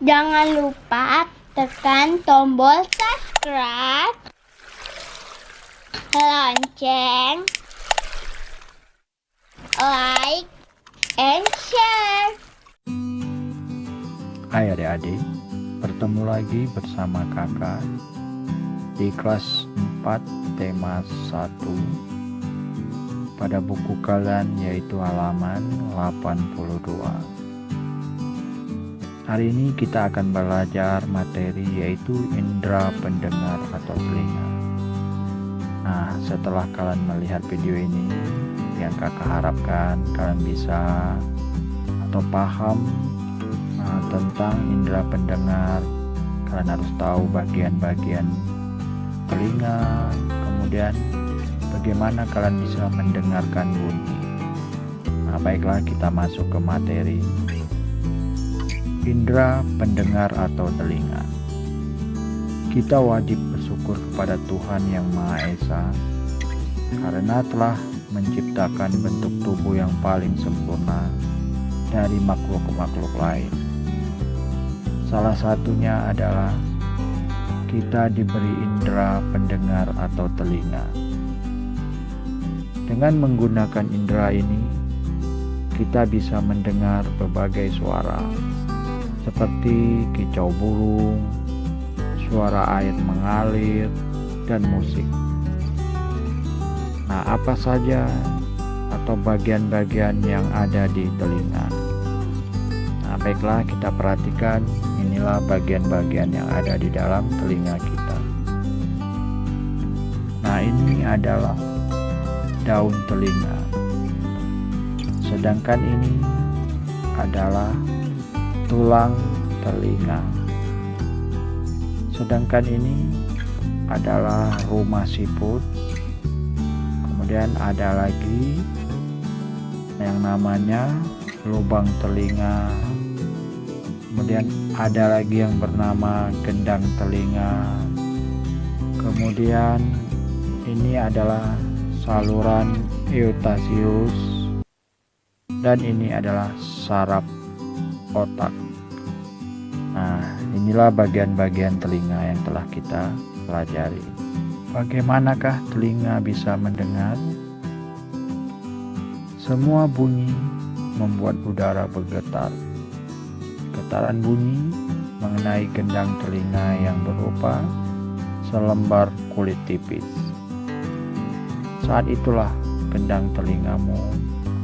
Jangan lupa tekan tombol subscribe, lonceng, like, and share. Hai adik-adik, bertemu lagi bersama kakak di kelas 4 tema 1 pada buku kalian, yaitu halaman 82. Hari ini kita akan belajar materi yaitu indera pendengar atau telinga. Nah, setelah kalian melihat video ini, yang kakak harapkan kalian bisa atau paham tentang indera pendengar. Kalian harus tahu bagian-bagian telinga, kemudian bagaimana kalian bisa mendengarkan bunyi. Nah, baiklah, kita masuk ke materi. Indera pendengar atau telinga. Kita wajib bersyukur kepada Tuhan Yang Maha Esa karena telah menciptakan bentuk tubuh yang paling sempurna dari makhluk-makhluk lain. Salah satunya adalah kita diberi indera pendengar atau telinga. Dengan menggunakan indera ini, kita bisa mendengar berbagai suara, seperti kicau burung, suara air mengalir, dan musik. Nah, apa saja atau bagian-bagian yang ada di telinga? Nah, baiklah, kita perhatikan. Inilah bagian-bagian yang ada di dalam telinga kita. Nah, ini adalah daun telinga. Sedangkan ini adalah tulang telinga. Sedangkan ini adalah rumah siput. Kemudian ada lagi yang namanya lubang telinga. Kemudian ada lagi yang bernama gendang telinga. Kemudian ini adalah saluran eutasius. Dan ini adalah saraf otak. Nah, inilah bagian-bagian telinga yang telah kita pelajari. Bagaimanakah telinga bisa mendengar? Semua bunyi membuat udara bergetar. Getaran bunyi mengenai gendang telinga yang berupa selembar kulit tipis. Saat itulah gendang telingamu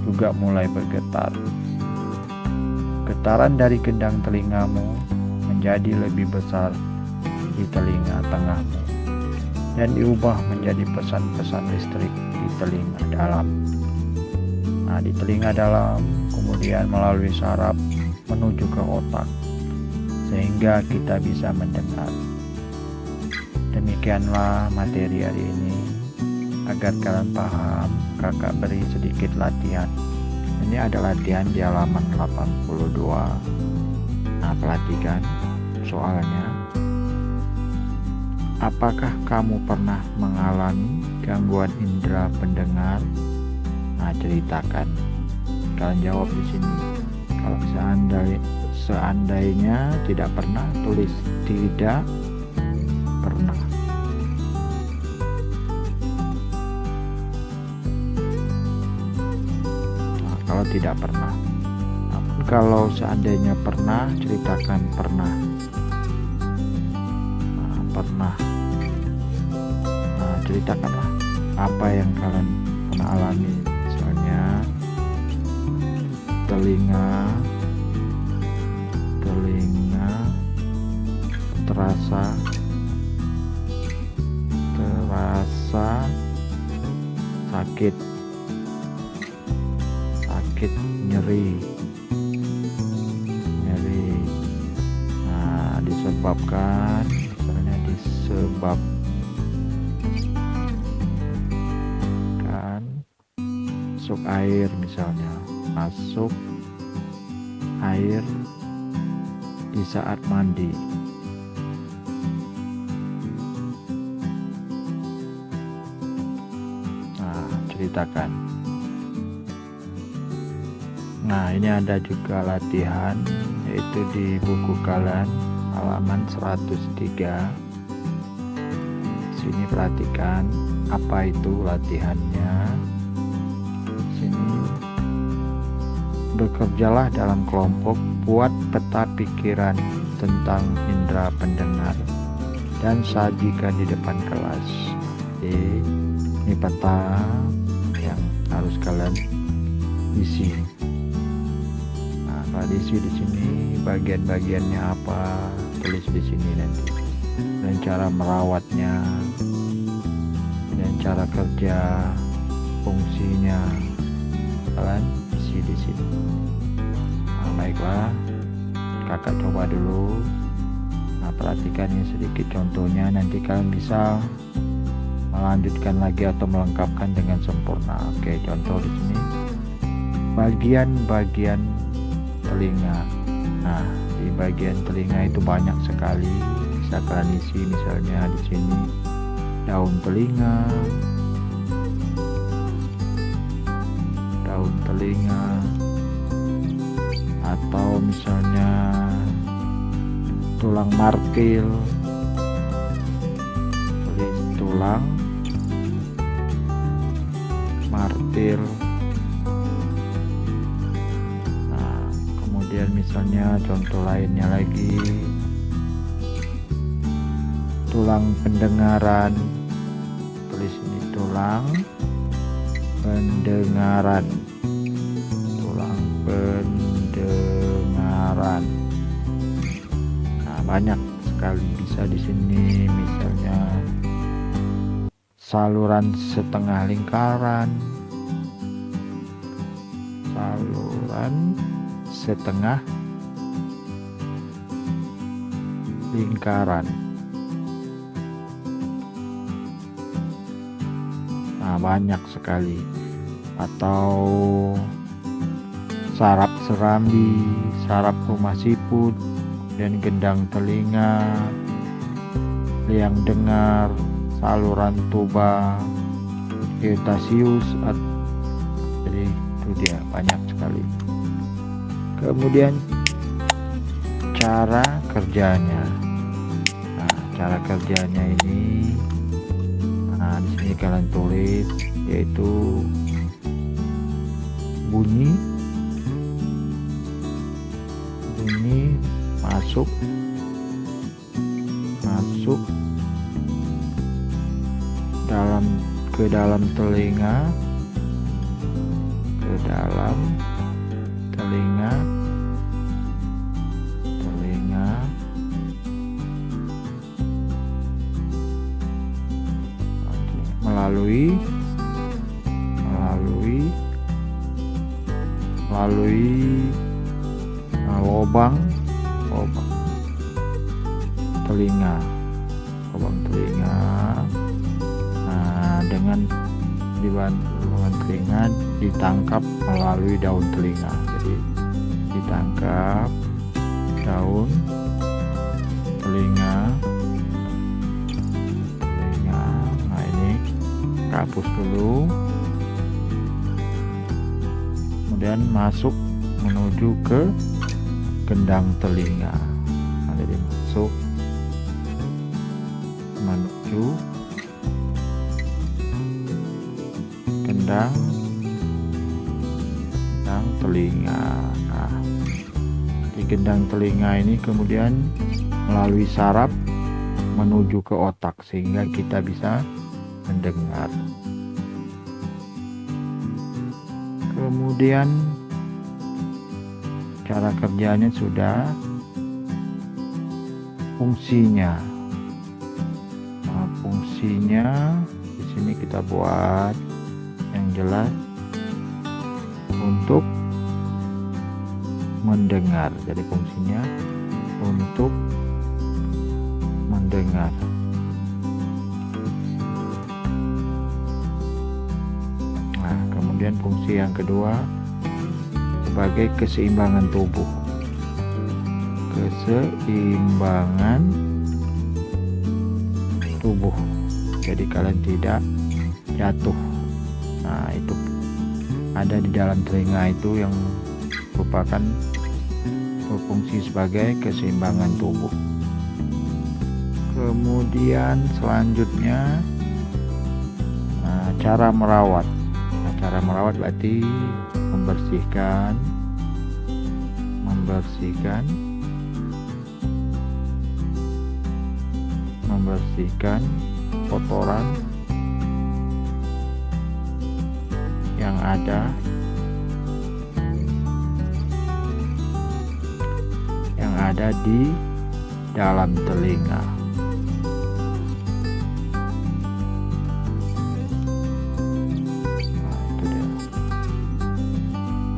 juga mulai bergetar. Getaran dari gendang telingamu menjadi lebih besar di telinga tengahmu dan diubah menjadi pesan-pesan listrik di telinga dalam. Nah, di telinga dalam kemudian melalui saraf menuju ke otak sehingga kita bisa mendengar. Demikianlah materi hari ini. Agar kalian paham, kakak beri sedikit latihan. Ini ada latihan di halaman 82. Nah, perhatikan soalnya. Apakah kamu pernah mengalami gangguan indera pendengar? Nah, ceritakan. Kalian jawab di sini. Kalau seandainya tidak pernah, tulis tidak pernah. Kalau tidak pernah. Namun kalau seandainya pernah, ceritakan pernah. Nah, pernah. Nah, ceritakanlah apa yang kalian pernah alami. Misalnya telinga terasa sakit, nyeri. Nah, disebabkan masuk air, misalnya masuk air di saat mandi. Nah, ceritakan. Nah, ini ada juga latihan, yaitu di buku kalian halaman 103. Sini perhatikan apa itu latihannya. Sini, bekerjalah dalam kelompok, buat peta pikiran tentang indera pendengar dan sajikan di depan kelas. Jadi, ini peta yang harus kalian isi. Nah, kalau diisi di sini bagian-bagiannya apa, tulis di sini nanti. Dan cara merawatnya, dan cara kerja, fungsinya, kalian isi di sini. Nah, baiklah, kakak coba dulu. Nah, perhatikan ini sedikit contohnya, nanti kalian bisa melanjutkan lagi atau melengkapkan dengan sempurna. Oke, contoh di sini bagian-bagian telinga. Nah, di bagian telinga itu banyak sekali, bisa kalian isi. Misalnya di sini daun telinga, atau misalnya tulang martil, tulis tulang martil. Nah, kemudian misalnya contoh lainnya lagi, tulang pendengaran, tulis ini tulang pendengaran, tulang pendengaran. Nah, banyak sekali bisa di sini, misalnya saluran setengah lingkaran, saluran setengah lingkaran. Nah, banyak sekali. Atau saraf serambi, saraf rumah siput, dan gendang telinga, liang dengar, saluran tuba, eutasius. Jadi itu dia, banyak sekali. Kemudian cara kerjanya. Nah, cara kerjanya ini, nah di sini kalian tulis, yaitu bunyi masuk ke dalam telinga, melalui lubang telinga. Nah, dengan telinga ditangkap melalui daun telinga. Jadi ditangkap daun telinga. Nah, ini hapus dulu, kemudian masuk menuju ke gendang telinga. Nah, jadi masuk menuju gendang telinga. Nah, di gendang telinga ini kemudian melalui saraf menuju ke otak, sehingga kita bisa mendengar. Kemudian cara kerjanya sudah, fungsinya. Nah, fungsinya di sini kita buat yang jelas, untuk mendengar. Jadi fungsinya untuk mendengar. Nah, kemudian fungsi yang kedua sebagai keseimbangan tubuh. Keseimbangan tubuh. Jadi kalian tidak jatuh. Nah, itu ada di dalam telinga itu yang merupakan berfungsi sebagai keseimbangan tubuh. Kemudian selanjutnya cara merawat. Cara merawat berarti membersihkan kotoran yang ada di dalam telinga.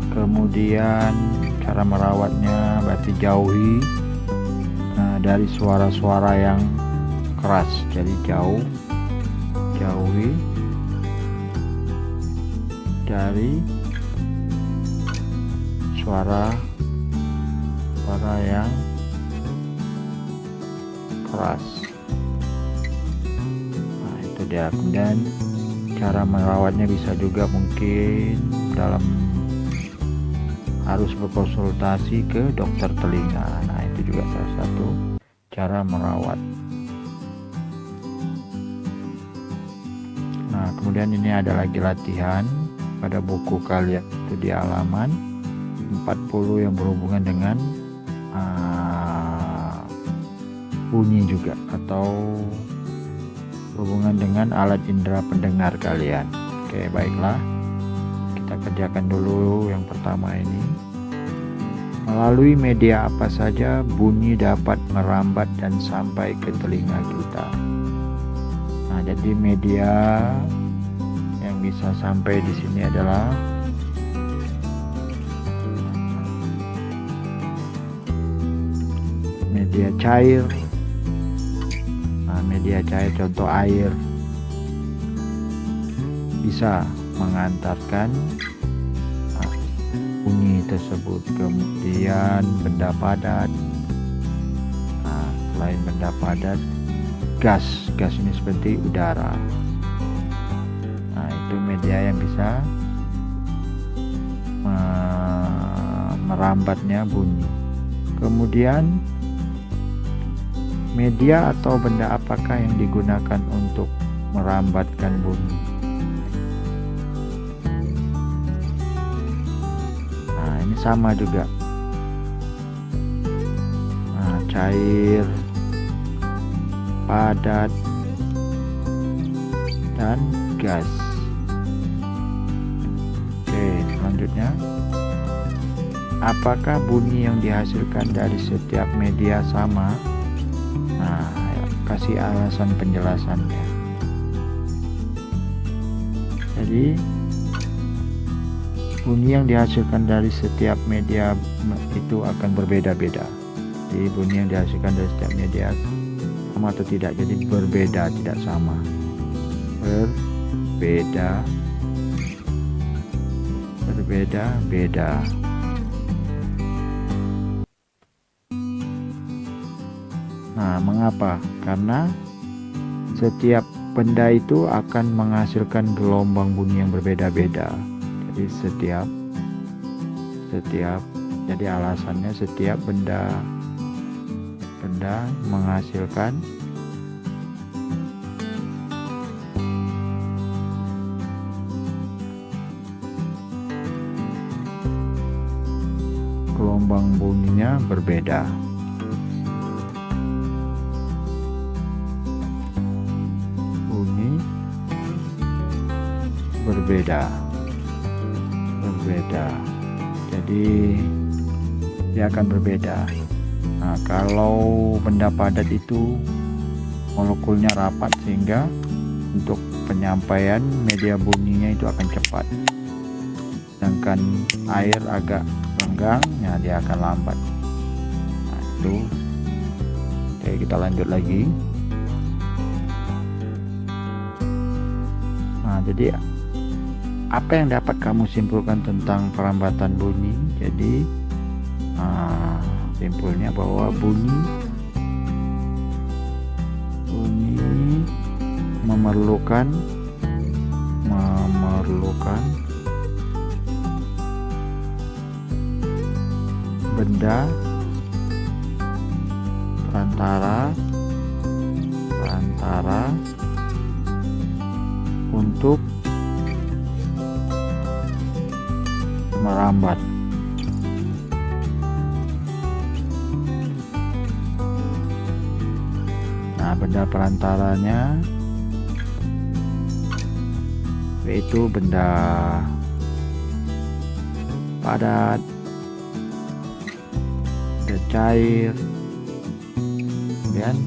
Kemudian cara merawatnya berarti jauhi dari suara-suara yang keras. Jadi jauhi dari suara yang keras. Nah, itu dia. Kemudian cara merawatnya bisa juga mungkin harus berkonsultasi ke dokter telinga. Nah, itu juga salah satu cara merawat. Nah, kemudian ini ada lagi latihan pada buku kalian itu di halaman 40 yang berhubungan dengan bunyi juga, atau berhubungan dengan alat indera pendengar kalian. Oke, baiklah. Kita kerjakan dulu yang pertama ini. Melalui media apa saja bunyi dapat merambat dan sampai ke telinga kita. Nah, jadi media yang bisa sampai di sini adalah media cair. Nah, media cair contoh air bisa mengantarkan bunyi tersebut. Kemudian benda padat. Nah, selain benda padat, gas ini seperti udara. Nah, itu media yang bisa merambatnya bunyi. Kemudian media atau benda apakah yang digunakan untuk merambatkan bunyi? Nah, ini sama juga. Nah, cair, padat, dan gas. Oke, selanjutnya, apakah bunyi yang dihasilkan dari setiap media sama? Nah, kasih alasan penjelasannya. Jadi bunyi yang dihasilkan dari setiap media itu akan berbeda-beda. Jadi bunyi yang dihasilkan dari setiap media sama atau tidak, jadi berbeda, tidak sama. Berbeda-beda. Nah, mengapa? Karena setiap benda itu akan menghasilkan gelombang bunyi yang berbeda-beda. Jadi jadi alasannya setiap benda menghasilkan gelombang bunyinya berbeda. Berbeda. Jadi dia akan berbeda. Nah, kalau benda padat itu molekulnya rapat sehingga untuk penyampaian media bunyinya itu akan cepat. Sedangkan air agak renggang, ya dia akan lambat. Nah, itu. Oke, kita lanjut lagi. Nah, jadi apa yang dapat kamu simpulkan tentang perambatan bunyi? Jadi simpulnya bahwa bunyi memerlukan benda, perantara untuk merambat. Nah, benda perantaranya yaitu benda padat, benda cair, kemudian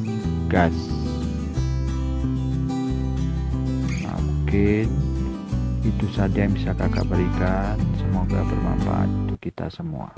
gas. Nah, mungkin itu saja yang bisa kakak berikan. Semoga bermanfaat untuk kita semua.